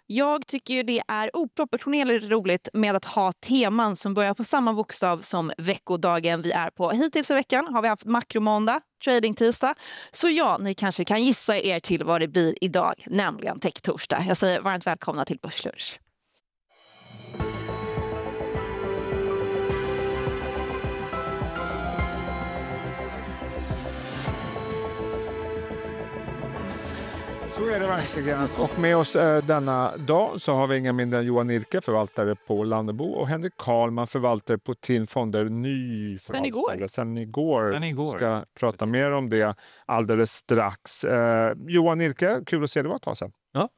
Jag tycker ju det är oproportionerligt roligt med att ha teman som börjar på samma bokstav som veckodagen vi är på. Hittills i veckan har vi haft makromåndag, trading-tisdag. Så ja, ni kanske kan gissa er till vad det blir idag, nämligen tech-torsdag. Jag säger varmt välkomna till Börslunch. Så är det verkligen. Och med oss denna dag så har vi inga mindre än Johan Nilke, förvaltare på Lannebo, och Henrik Karlman, förvaltare på TIN Fonder, ny förvaltare. Sen igår. Ska prata mer om det alldeles strax. Johan Nilke, kul att se dig, var ett tag sedan. Ja.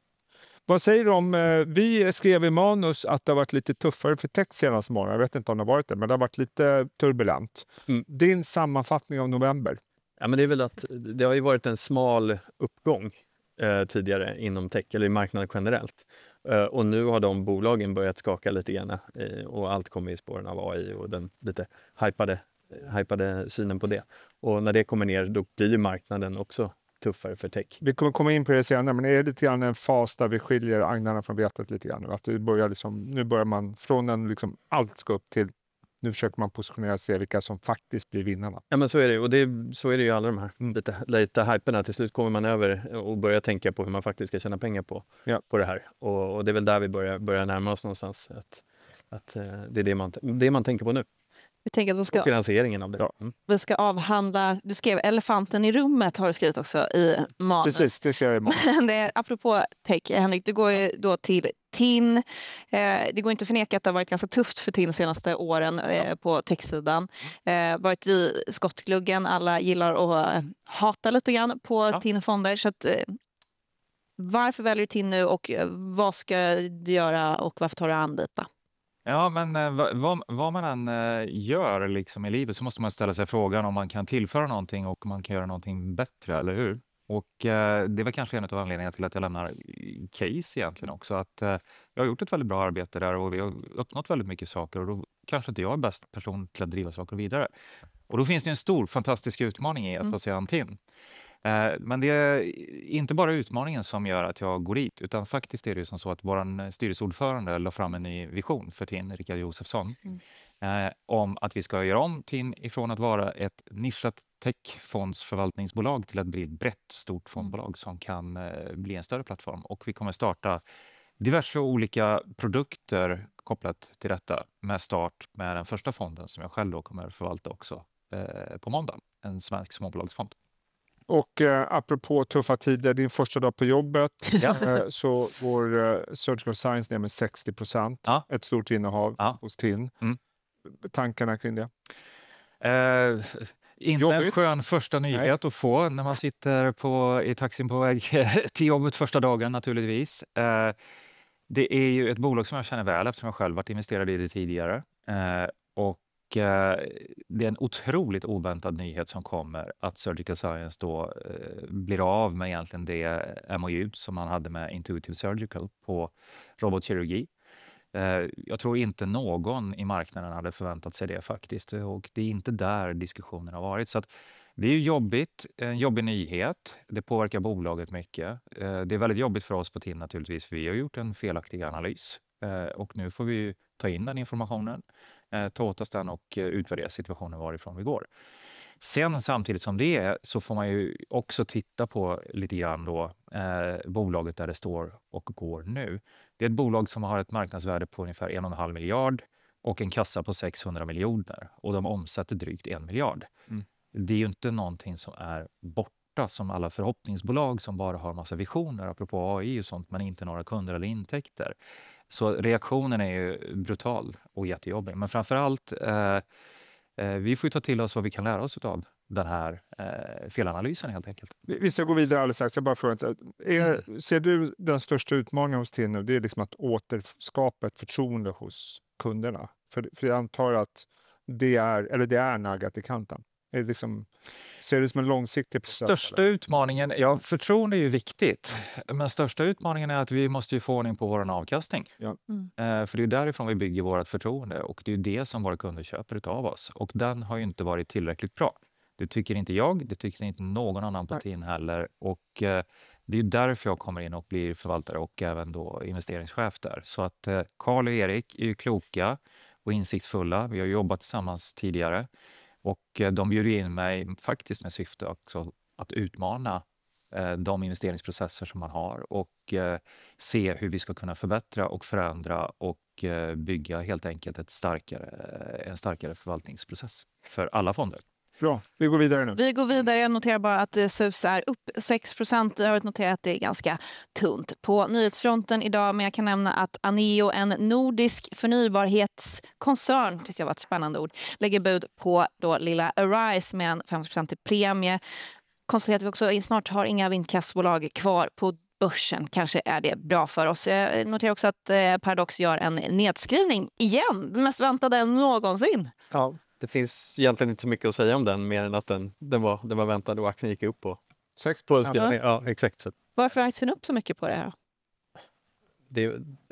Vad säger du om, vi skrev i manus att det har varit lite tuffare för tech senaste morgon. Jag vet inte om det har varit det, men det har varit lite turbulent. Din sammanfattning av november? Ja, men det är väl att det har ju varit en smal uppgång tidigare inom tech eller i marknaden generellt. Och nu har de bolagen börjat skaka lite grann och allt kommer i spåren av AI och den lite hypade synen på det. Och när det kommer ner, då blir ju marknaden också tuffare för tech. Vi kommer komma in på det senare, men är det lite grann en fas där vi skiljer agnarna från vetet lite grann? Att det börjar liksom, nu börjar man från en liksom allt ska upp till nu försöker man positionera sig vilka som faktiskt blir vinnarna. Ja, men så är det. Och så är det ju alla de här lite hyperna. Till slut kommer man över och börjar tänka på hur man faktiskt ska tjäna pengar på det här. Och det är väl där vi börjar närma oss någonstans. Att det är det man tänker på nu. Vi tänker att finansieringen av det. Ja. Vi ska avhandla, du skrev elefanten i rummet har du skrivit också i manus. Precis, det ser jag i manus. Det är, apropå tech, Henrik, du går ju då till TIN. Det går inte att förneka att det har varit ganska tufft för TIN senaste åren på techsidan. Varit i skottgluggen, alla gillar att hata lite grann på TIN-fonder. Så att, varför väljer du TIN nu och vad ska du göra och varför tar du anlita? Ja, men vad man än gör liksom i livet så måste man ställa sig frågan om man kan tillföra någonting och man kan göra någonting bättre, eller hur? Och det är väl kanske en av anledningarna till att jag lämnar Case egentligen också. Att jag har gjort ett väldigt bra arbete där och vi har uppnått väldigt mycket saker och då kanske inte jag är bäst person till att driva saker vidare. Och då finns det en stor, fantastisk utmaning i att ta sig an TIN. Men det är inte bara utmaningen som gör att jag går dit, utan faktiskt är det ju som så att vår styrelseordförande la fram en ny vision för TIN, Rickard Josefsson, om att vi ska göra om TIN ifrån att vara ett nischat techfondsförvaltningsbolag till att bli ett brett, stort fondbolag som kan bli en större plattform. Och vi kommer starta diverse olika produkter kopplat till detta med start med den första fonden som jag själv då kommer förvalta också på måndag, en svensk småbolagsfond. Och apropå tuffa tider, din första dag på jobbet, så vår Surgical Science ner med 60%. Ett stort innehav hos TIN. Tankarna kring det? Inte en skön första nyhet att få när man sitter i taxin på väg till jobbet första dagen naturligtvis. Det är ju ett bolag som jag känner väl eftersom jag själv varit investerad i det tidigare. Och det är en otroligt oväntad nyhet som kommer att Surgical Science då blir av med egentligen det MOU som man hade med Intuitive Surgical på robotkirurgi. Jag tror inte någon i marknaden hade förväntat sig det faktiskt och det är inte där diskussionen har varit. Så att det är ju jobbigt, en jobbig nyhet. Det påverkar bolaget mycket. Det är väldigt jobbigt för oss på TIN naturligtvis för vi har gjort en felaktig analys och nu får vi ta in den informationen, ta åt oss den och utvärdera situationen varifrån vi går. Sen samtidigt som det är så får man ju också titta på lite grann då bolaget där det står och går nu. Det är ett bolag som har ett marknadsvärde på ungefär 1,5 miljard och en kassa på 600 miljoner och de omsätter drygt 1 miljard. Det är ju inte någonting som är borta som alla förhoppningsbolag som bara har massa visioner apropå AI och sånt men inte några kunder eller intäkter. Så reaktionen är ju brutal och jättejobbig. Men framförallt, vi får ju ta till oss vad vi kan lära oss av den här felanalysen helt enkelt. Vi ska gå vidare alldeles strax. Jag bara frågar, ser du den största utmaningen hos TIN nu? Det är liksom att återskapa ett förtroende hos kunderna. För jag antar att det är naggat i kanten. Är det liksom, ser det som en långsiktig process? Största utmaningen, förtroende är ju viktigt. Men största utmaningen är att vi måste ju få ordning på vår avkastning. För det är därifrån vi bygger vårt förtroende och det är det som våra kunder köper av oss. Och den har ju inte varit tillräckligt bra. Det tycker inte jag, det tycker inte någon annan på TIN heller. Och Det är ju därför jag kommer in och blir förvaltare och även då investeringschef där. Så att Carl och Erik är ju kloka och insiktsfulla. Vi har jobbat tillsammans tidigare och de bjuder in mig faktiskt med syfte också att utmana de investeringsprocesser som man har och se hur vi ska kunna förbättra och förändra och bygga helt enkelt en starkare förvaltningsprocess för alla fonder. Bra, vi går vidare nu. Vi går vidare. Jag noterar bara att SUS är upp 6%. Jag har noterat att det är ganska tunt på nyhetsfronten idag. Men jag kan nämna att Aneo, en nordisk förnybarhetskoncern, tyckte jag var ett spännande ord, lägger bud på då lilla Arise med en 50% premie. Konstaterar att vi också snart har inga vindkraftsbolag kvar på börsen. Kanske är det bra för oss. Jag noterar också att Paradox gör en nedskrivning igen. Den mest väntade än någonsin. Ja, det finns egentligen inte så mycket att säga om den mer än att den var väntad och aktien gick upp på 6%. Ja, exakt. Så. Varför är aktien upp så mycket på det här?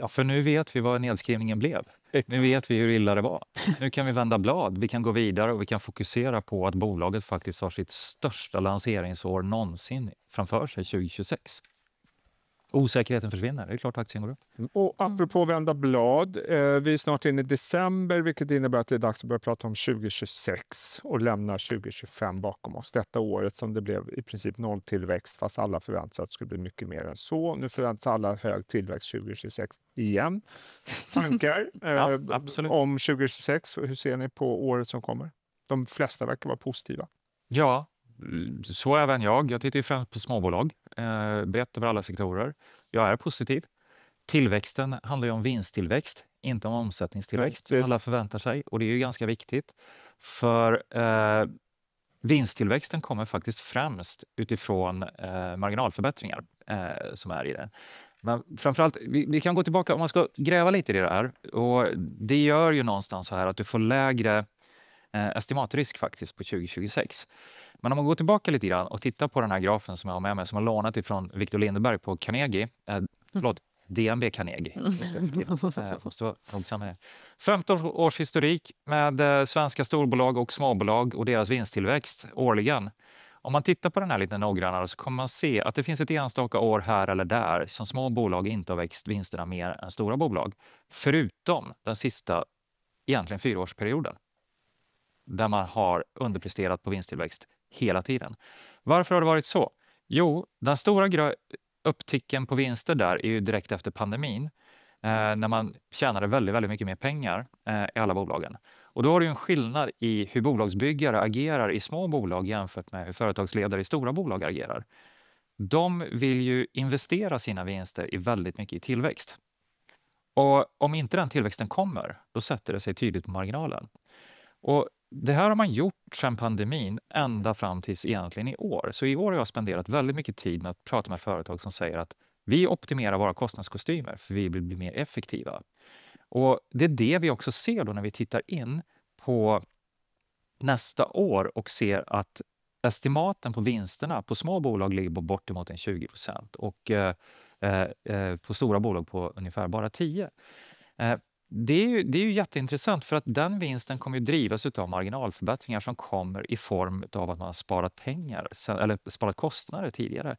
För nu vet vi vad nedskrivningen blev. Nu vet vi hur illa det var. Nu kan vi vända blad. Vi kan gå vidare och vi kan fokusera på att bolaget faktiskt har sitt största lanseringsår någonsin framför sig 2026. Osäkerheten försvinner. Det är klart att aktien går upp. Och apropå vända blad, vi är snart inne i december, vilket innebär att det är dags att börja prata om 2026 och lämna 2025 bakom oss. Detta året som det blev i princip noll tillväxt, fast alla förväntade sig att det skulle bli mycket mer än så. Nu förväntas alla hög tillväxt 2026 igen. Tankar om 2026, hur ser ni på året som kommer? De flesta verkar vara positiva. Ja, så även jag. Jag tittar ju främst på småbolag, brett över alla sektorer. Jag är positiv. Tillväxten handlar ju om vinsttillväxt, inte om omsättningstillväxt. Alla förväntar sig och det är ju ganska viktigt. För vinsttillväxten kommer faktiskt främst utifrån marginalförbättringar som är i den. Men framförallt, vi kan gå tillbaka om man ska gräva lite i det här. Och det gör ju någonstans så här att du får lägre estimatrisk faktiskt på 2026. Men om man går tillbaka lite grann och tittar på den här grafen som jag har med mig som har lånat ifrån Victor Lindeberg på Carnegie, DNB Carnegie. Måste vara nogsam med det. 15 års historik med svenska storbolag och småbolag och deras vinsttillväxt årligen. Om man tittar på den här lite noggrannare så kommer man se att det finns ett enstaka år här eller där som små bolag inte har växt vinsterna mer än stora bolag. Förutom den sista egentligen 4-årsperioden. Där man har underpresterat på vinsttillväxt hela tiden. Varför har det varit så? Jo, den stora uppticken på vinster där är ju direkt efter pandemin. När man tjänade väldigt, väldigt mycket mer pengar i alla bolagen. Och då har du en skillnad i hur bolagsbyggare agerar i små bolag jämfört med hur företagsledare i stora bolag agerar. De vill ju investera sina vinster i väldigt mycket i tillväxt. Och om inte den tillväxten kommer, då sätter det sig tydligt på marginalen. Och det här har man gjort sedan pandemin ända fram tills egentligen i år. Så i år har jag spenderat väldigt mycket tid med att prata med företag som säger att vi optimerar våra kostnadskostymer för vi vill bli mer effektiva. Och det är det vi också ser då när vi tittar in på nästa år och ser att estimaten på vinsterna på små bolag ligger på bortemot 20% och på stora bolag på ungefär bara 10%. Det är ju jätteintressant för att den vinsten kommer ju drivas av marginalförbättringar som kommer i form av att man har sparat pengar eller sparat kostnader tidigare.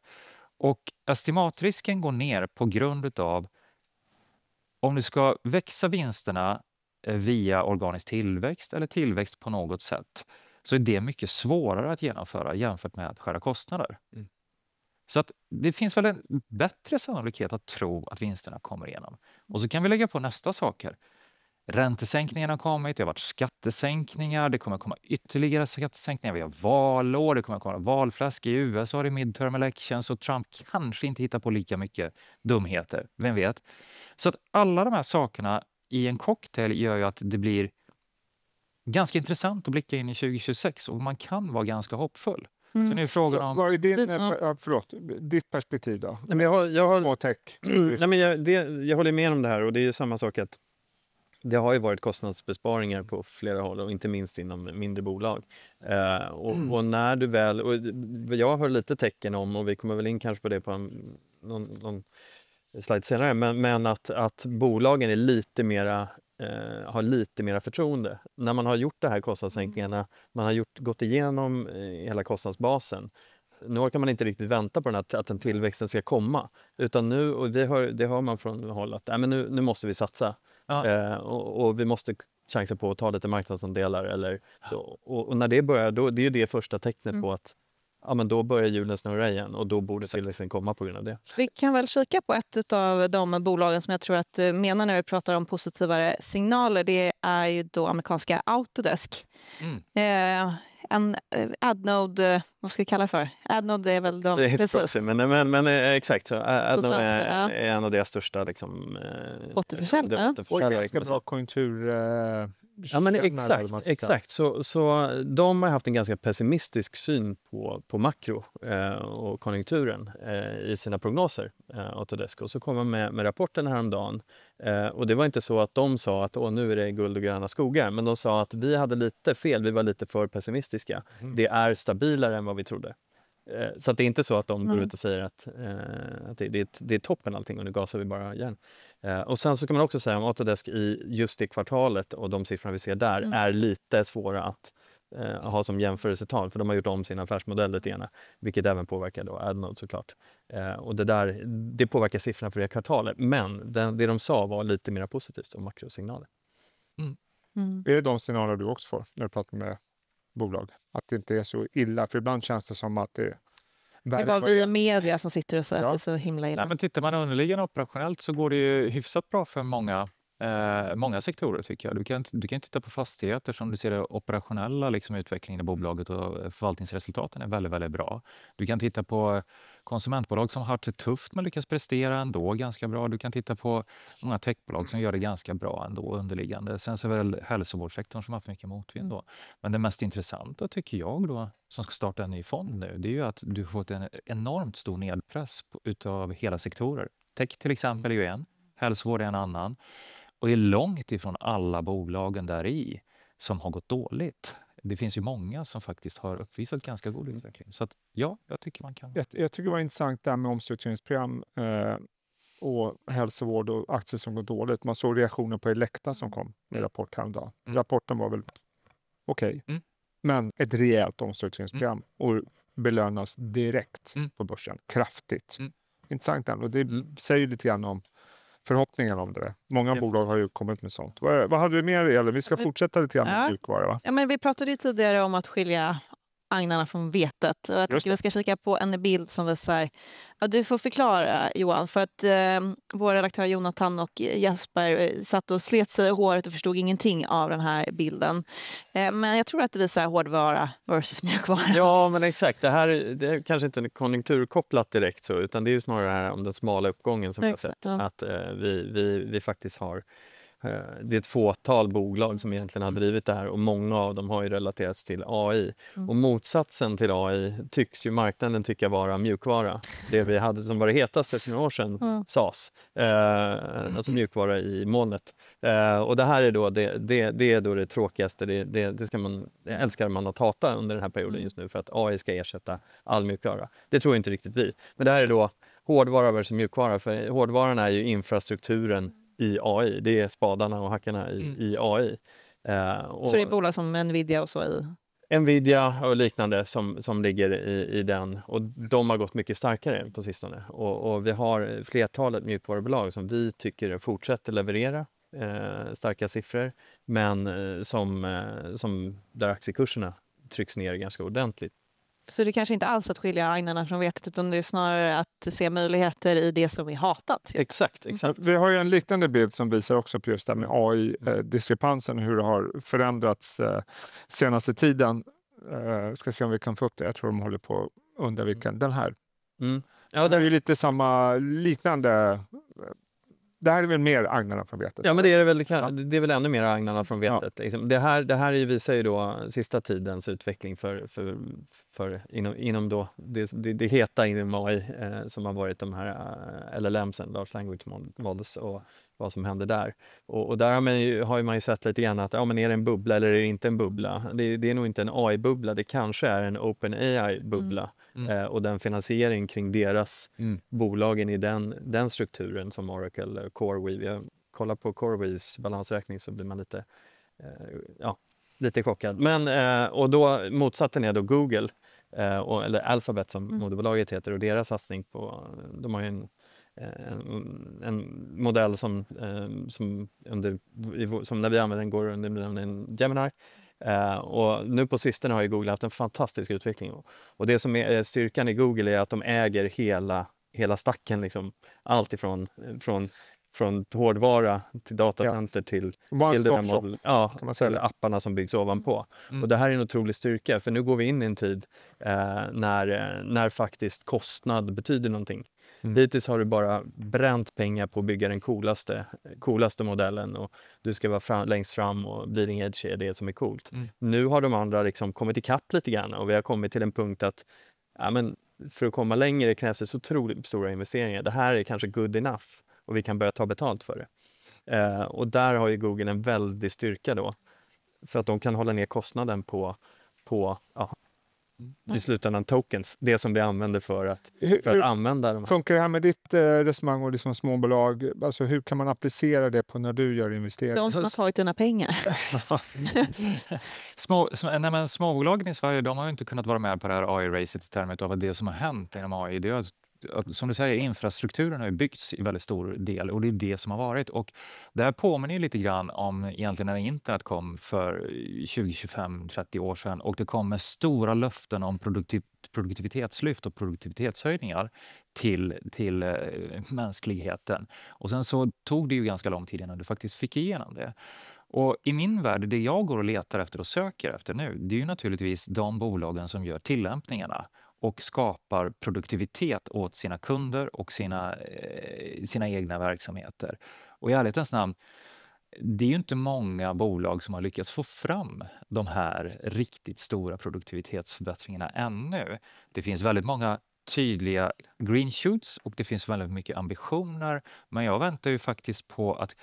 Och estimatrisken går ner på grund av om du ska växa vinsterna via organisk tillväxt eller tillväxt på något sätt så är det mycket svårare att genomföra jämfört med att skära kostnader. Så att det finns väl en bättre sannolikhet att tro att vinsterna kommer igenom. Och så kan vi lägga på nästa saker. Räntesänkningarna har kommit, det har varit skattesänkningar, det kommer komma ytterligare skattesänkningar, vi har valår, det kommer komma valfläsk i USA, det är midterm elections och Trump kanske inte hittar på lika mycket dumheter, vem vet. Så att alla de här sakerna i en cocktail gör ju att det blir ganska intressant att blicka in i 2026 och man kan vara ganska hoppfull. Så nu är frågan om... Vad är ditt perspektiv då? Nej, men jag har Småtech. jag håller med om det här och det är ju samma sak att det har ju varit kostnadsbesparingar på flera håll och inte minst inom mindre bolag. Och när du väl... Och jag har lite tecken om, och vi kommer väl in kanske på det på någon slide senare, men att bolagen är lite mera... har lite mera förtroende. När man har gjort det här kostnadssänkningarna, man har gått igenom hela kostnadsbasen, Nu orkar man inte riktigt vänta på att den tillväxten ska komma. Utan nu, och det hör man från håll att men nu måste vi satsa. Ja. Och vi måste chansa på att ta lite marknadsandelar. Eller så. Och när det börjar, då, det är ju det första tecknet på att men då börjar hjulen snurra igen och då borde tillväxten komma på grund av det. Vi kan väl kika på ett av de bolagen som jag tror att du menar när vi pratar om positivare signaler. Det är ju då amerikanska Autodesk. En Adnode, vad ska vi kalla det för? Adnode är väl de... Det är precis. proxy, men exakt. Så Adnode är en av deras största liksom, återförsäljare. Och ganska bra konjunktur... Ja, men exakt. Så de har haft en ganska pessimistisk syn på makro och konjunkturen i sina prognoser, Autodesk. Och så kom man med rapporten häromdagen. Och det var inte så att de sa att nu är det guld och gröna skogar. Men de sa att vi hade lite fel, vi var lite för pessimistiska. Det är stabilare än vad vi trodde. Så att det är inte så att de går ut och säger att det är toppen allting och nu gasar vi bara igen. Och sen så kan man också säga om Autodesk i just det kvartalet och de siffrorna vi ser där är lite svåra att ha som jämförelsetal, för de har gjort om sin affärsmodell lite grann, vilket även påverkar då Adnode såklart. Och det påverkar siffrorna för det kvartalet, men det de sa var lite mer positivt om makrosignaler. Är det de signaler du också får när du pratar med bolag? Att det inte är så illa, för ibland känns det som att det var vi i media som sitter och säger att det är så himla illa. Nej, men tittar man underliggande operationellt så går det ju hyfsat bra för många sektorer tycker jag. Du kan titta på fastigheter som du ser det operationella liksom, utvecklingen i bolaget och förvaltningsresultaten är väldigt, väldigt bra. Du kan titta på konsumentbolag som har haft det tufft men lyckas prestera ändå ganska bra. Du kan titta på många techbolag som gör det ganska bra ändå underliggande. Sen så är det väl hälsovårdssektorn som har haft mycket motvind då. Men det mest intressanta tycker jag då, som ska starta en ny fond nu, det är ju att du får fått en enormt stor nedpress utav hela sektorer. Tech till exempel är ju en, hälsovård är en annan. Och det är långt ifrån alla bolagen där i som har gått dåligt. Det finns ju många som faktiskt har uppvisat ganska god utveckling. Så att, ja, jag tycker man kan. Jag tycker det var intressant där med omstruktureringsprogram och hälsovård och aktier som går dåligt. Man såg reaktioner på Elekta som kom med rapport häromdagen. Rapporten var väl okej. Men ett rejält omstruktureringsprogram och belönas direkt på börsen. Kraftigt. Intressant ändå. Det säger ju lite grann om förhoppningar om det. Många bolag har ju kommit med sånt. Vad hade vi mer, eller? Vi ska fortsätta lite grann med mjukvara, va? Ja, men vi pratade ju tidigare om att skilja agnarna från vetet. Och jag tycker vi ska kika på en bild som visar... Ja, du får förklara, Johan, för att vår redaktör Jonathan och Jesper satt och slet sig i håret och förstod ingenting av den här bilden. Men jag tror att det visar hårdvara versus mjukvara. Ja, men exakt. Det är kanske inte konjunkturkopplat direkt så, utan det är ju snarare här om den smala uppgången som vi har sett. Att vi faktiskt har... Det är ett fåtal bolag som egentligen har drivit det här och många av dem har ju relaterats till AI. Och motsatsen till AI tycks ju marknaden tycka vara mjukvara. Det vi hade som var det hetaste för några år sedan, SAS. Alltså mjukvara i molnet. Och det här är då det är då det tråkigaste. Det älskar man att hata under den här perioden just nu för att AI ska ersätta all mjukvara. Det tror inte riktigt vi. Men det här är då hårdvara versus mjukvara. För hårdvaran är ju infrastrukturen i AI. Det är spadarna och hackarna i AI. Så det är bolag som Nvidia och så i? Nvidia och liknande som ligger i den. Och de har gått mycket starkare på sistone. Och vi har flertalet mjukvarubolag som vi tycker fortsätter leverera starka siffror. Men som där aktiekurserna trycks ner ganska ordentligt. Så det kanske inte alls att skilja agnarna från vetet, utan det är snarare att se möjligheter i det som är hatat. Exakt. Vi har ju en liknande bild som visar också på just det med AI-diskrepansen, hur det har förändrats senaste tiden. Ska se om vi kan få upp det. Jag tror de håller på under vilken. Den här. Ja, det är ju lite samma liknande... Det här är väl mer agnarna från vetet? Ja, men det är väl ännu mer agnarna från vetet. Ja. Liksom. Det här visar ju då sista tidens utveckling för inom då det heta inom AI som har varit de här LLMsen, Large Language Models, och vad som händer där. Och där har man ju sett lite grann att men är det en bubbla eller är det inte en bubbla? Det är nog inte en AI-bubbla, det kanske är en OpenAI-bubbla. Och den finansiering kring deras bolagen i den strukturen som Oracle, CoreWeave. Jag kollar på CoreWeaves balansräkning så blir man lite chockad. Men, och då motsatsen är då Google eller Alphabet som moderbolaget heter, och deras satsning på, de har ju en modell som när vi använder den går under benämningen Gemini. Och nu på sistone har ju Google haft en fantastisk utveckling. Och det som är styrkan i Google är att de äger hela stacken. Liksom. Allt ifrån från hårdvara till datacenter till eller apparna som byggs ovanpå. Och det här är en otrolig styrka, för nu går vi in i en tid när faktiskt kostnad betyder någonting. Hittills har du bara bränt pengar på att bygga den coolaste modellen, och du ska vara längst fram, och bleeding edge är det som är coolt. Nu har de andra liksom kommit ikapp lite grann, och vi har kommit till en punkt att för att komma längre krävs det så otroligt stora investeringar. Det här är kanske good enough, och vi kan börja ta betalt för det. Och där har ju Google en väldig styrka då, för att de kan hålla ner kostnaden på i slutändan tokens, det som vi använder för att använda dem. Funkar det här med ditt resonemang och liksom småbolag? Alltså hur kan man applicera det på när du gör investeringar? De som har tagit dina pengar. Småbolagen i Sverige, de har ju inte kunnat vara med på det här AI-racet i termer av att det som har hänt inom AI, det är som du säger, infrastrukturen har ju byggts i väldigt stor del, och det är det som har varit. Och det här påminner ju lite grann om egentligen när internet kom för 20-25-30 år sedan, och det kom med stora löften om produktivitetslyft och produktivitetshöjningar till mänskligheten. Och sen så tog det ju ganska lång tid innan du faktiskt fick igenom det. Och i min värld, det jag går och letar efter och söker efter nu, det är ju naturligtvis de bolagen som gör tillämpningarna och skapar produktivitet åt sina kunder och sina egna verksamheter. Och i ärlighetens namn, det är ju inte många bolag som har lyckats få fram de här riktigt stora produktivitetsförbättringarna ännu. Det finns väldigt många tydliga green shoots och det finns väldigt mycket ambitioner, men jag väntar ju faktiskt på att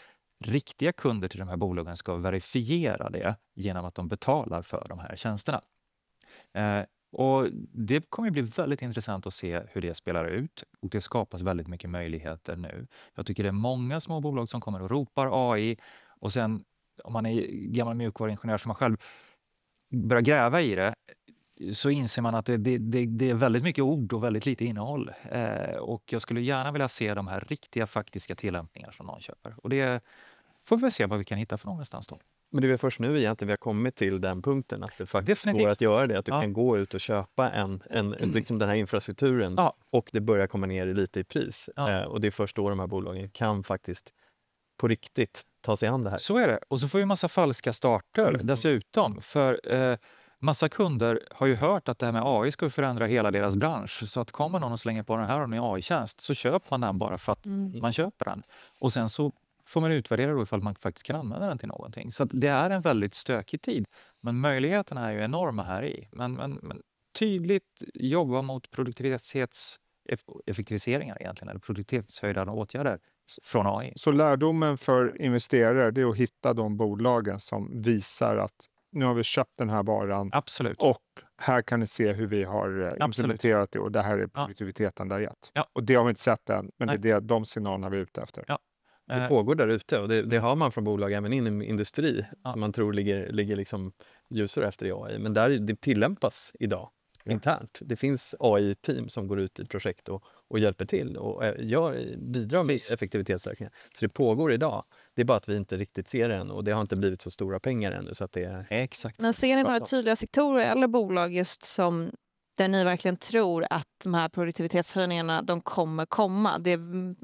riktiga kunder till de här bolagen ska verifiera det genom att de betalar för de här tjänsterna. Och det kommer bli väldigt intressant att se hur det spelar ut, och det skapas väldigt mycket möjligheter nu. Jag tycker det är många små bolag som kommer och ropar AI, och sen om man är gammal mjukvaruingenjör som man själv börjar gräva i det, så inser man att det är väldigt mycket ord och väldigt lite innehåll. Och jag skulle gärna vilja se de här riktiga faktiska tillämpningar som någon köper. Och det får vi väl se vad vi kan hitta för någonstans då. Men det är först nu egentligen vi har kommit till den punkten att det faktiskt går att göra det. Att du kan gå ut och köpa liksom den här infrastrukturen och det börjar komma ner lite i pris. Och det är först då de här bolagen kan faktiskt på riktigt ta sig an det här. Så är det. Och så får vi massa falska starter dessutom. För massa kunder har ju hört att det här med AI ska förändra hela deras bransch. Så att kommer någon och slänger på den här och en AI-tjänst, så köper man den bara för att man köper den. Och sen så får man utvärdera då ifall man faktiskt kan använda den till någonting. Så att det är en väldigt stökig tid. Men möjligheterna är ju enorma här i. Men tydligt jobba mot produktivitetseffektiviseringar egentligen, eller produktivitetshöjdande åtgärder från AI. Så lärdomen för investerare, det är att hitta de bolagen som visar att nu har vi köpt den här varan. Absolut. Och här kan ni se hur vi har implementerat det, och det här är produktiviteten där gett. Ja. Och det har vi inte sett än, men det är de signalerna vi är ute efter. Ja. Det pågår där ute, och det har man från bolag även inom industri som man tror ligger liksom ljusare efter i AI. Men det tillämpas idag internt. Det finns AI-team som går ut i projekt och hjälper till och bidrar med effektivitetsökningar. Så det pågår idag. Det är bara att vi inte riktigt ser det än, och det har inte blivit så stora pengar ännu. Så att det är... Exakt. Men ser ni några tydliga sektorer eller bolag just som där ni verkligen tror att de här produktivitetshöjningarna, de kommer komma? Jag vet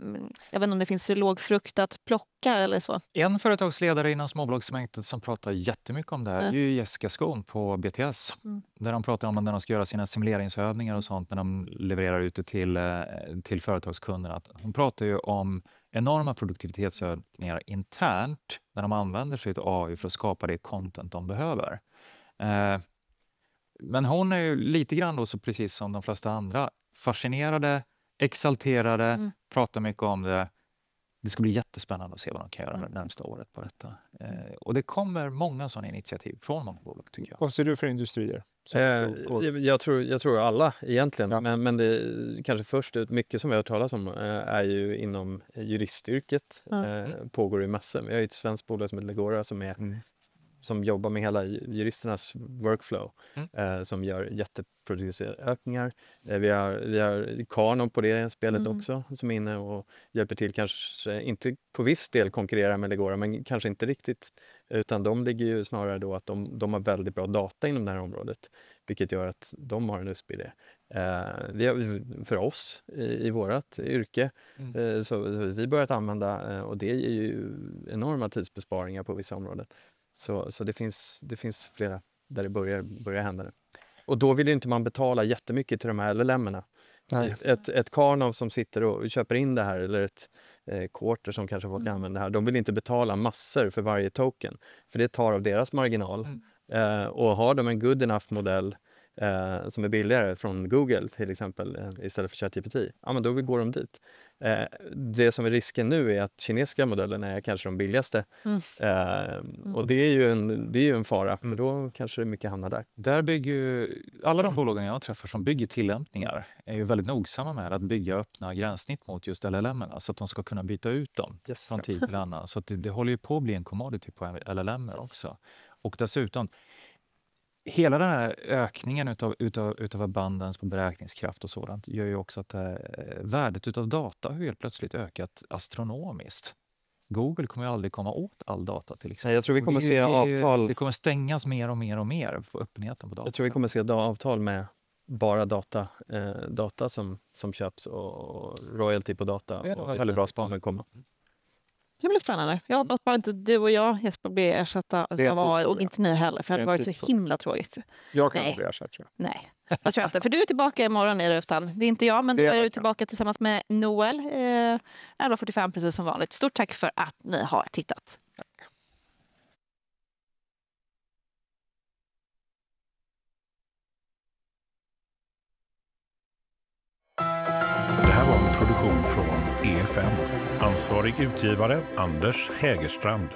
inte om det finns låg frukt att plocka eller så. En företagsledare inom småbolagsmängden som pratar jättemycket om det här är ju Jessica Skon på BTS. Där de pratar om när de ska göra sina simuleringsövningar och sånt när de levererar ut det till företagskunderna. Hon pratar ju om enorma produktivitetsökningar internt när de använder sig av AI för att skapa det content de behöver. Men hon är ju lite grann då, så precis som de flesta andra, fascinerade, exalterade, pratar mycket om det. Det ska bli jättespännande att se vad de kan göra det närmsta året på detta. Och det kommer många sådana initiativ från många bolag, tycker jag. Vad ser du för industrier? Jag tror alla egentligen, men det kanske först ut, mycket som vi har hört talas om är ju inom juristyrket, pågår i massor. Vi har ju ett svenskt bolag som heter Legora som är som jobbar med hela juristernas workflow som gör jätteproduktionsökningar. Vi har Kanon på det spelet också som är inne och hjälper till, kanske inte på viss del konkurrera med Legora, men kanske inte riktigt, utan de ligger ju snarare då att de har väldigt bra data inom det här området, vilket gör att de har en USP i det. För oss i vårt yrke så vi börjat använda, och det ger ju enorma tidsbesparingar på vissa områden. Så det finns flera där det börjar hända nu. Och då vill ju inte man betala jättemycket till de här LLM-erna. Ett Kanon som sitter och köper in det här, eller ett Quarter som kanske folk använder det här, de vill inte betala massor för varje token, för det tar av deras marginal. Och har de en good enough modell som är billigare från Google till exempel istället för ChatGPT, ja men då går de dit. Det som är risken nu är att kinesiska modellerna är kanske de billigaste. Och det är ju en fara, för då kanske det mycket hamnar där. Där bygger ju, alla de bolagen jag träffar som bygger tillämpningar är ju väldigt nogsamma med att bygga öppna gränssnitt mot just LLM-erna, så att de ska kunna byta ut dem från tid till annan. Så att det håller ju på att bli en commodity på LLM också. Och dessutom hela den här ökningen utav bandens på beräkningskraft och sådant gör ju också att värdet utav data har helt plötsligt ökat astronomiskt. Google kommer ju aldrig komma åt all data till exempel. Jag tror vi kommer se avtal. Det kommer stängas mer och mer och mer på öppenheten på data. Jag tror vi kommer se avtal med bara data som köps och royalty på data. Det är väldigt bra span. Det blir spännande. Jag hoppas bara inte du och jag, Jesper, blir ersatta av AI, och inte ni heller, för det hade varit så himla tråkigt. Jag kan bli ersatt, tror jag. Nej, jag tror inte. För du är tillbaka imorgon i rutan. Det är inte jag, men du är tillbaka tillsammans med Noel 11:45 precis som vanligt. Stort tack för att ni har tittat. Det här var en produktion från EFN. Ansvarig utgivare Anders Hägerstrand.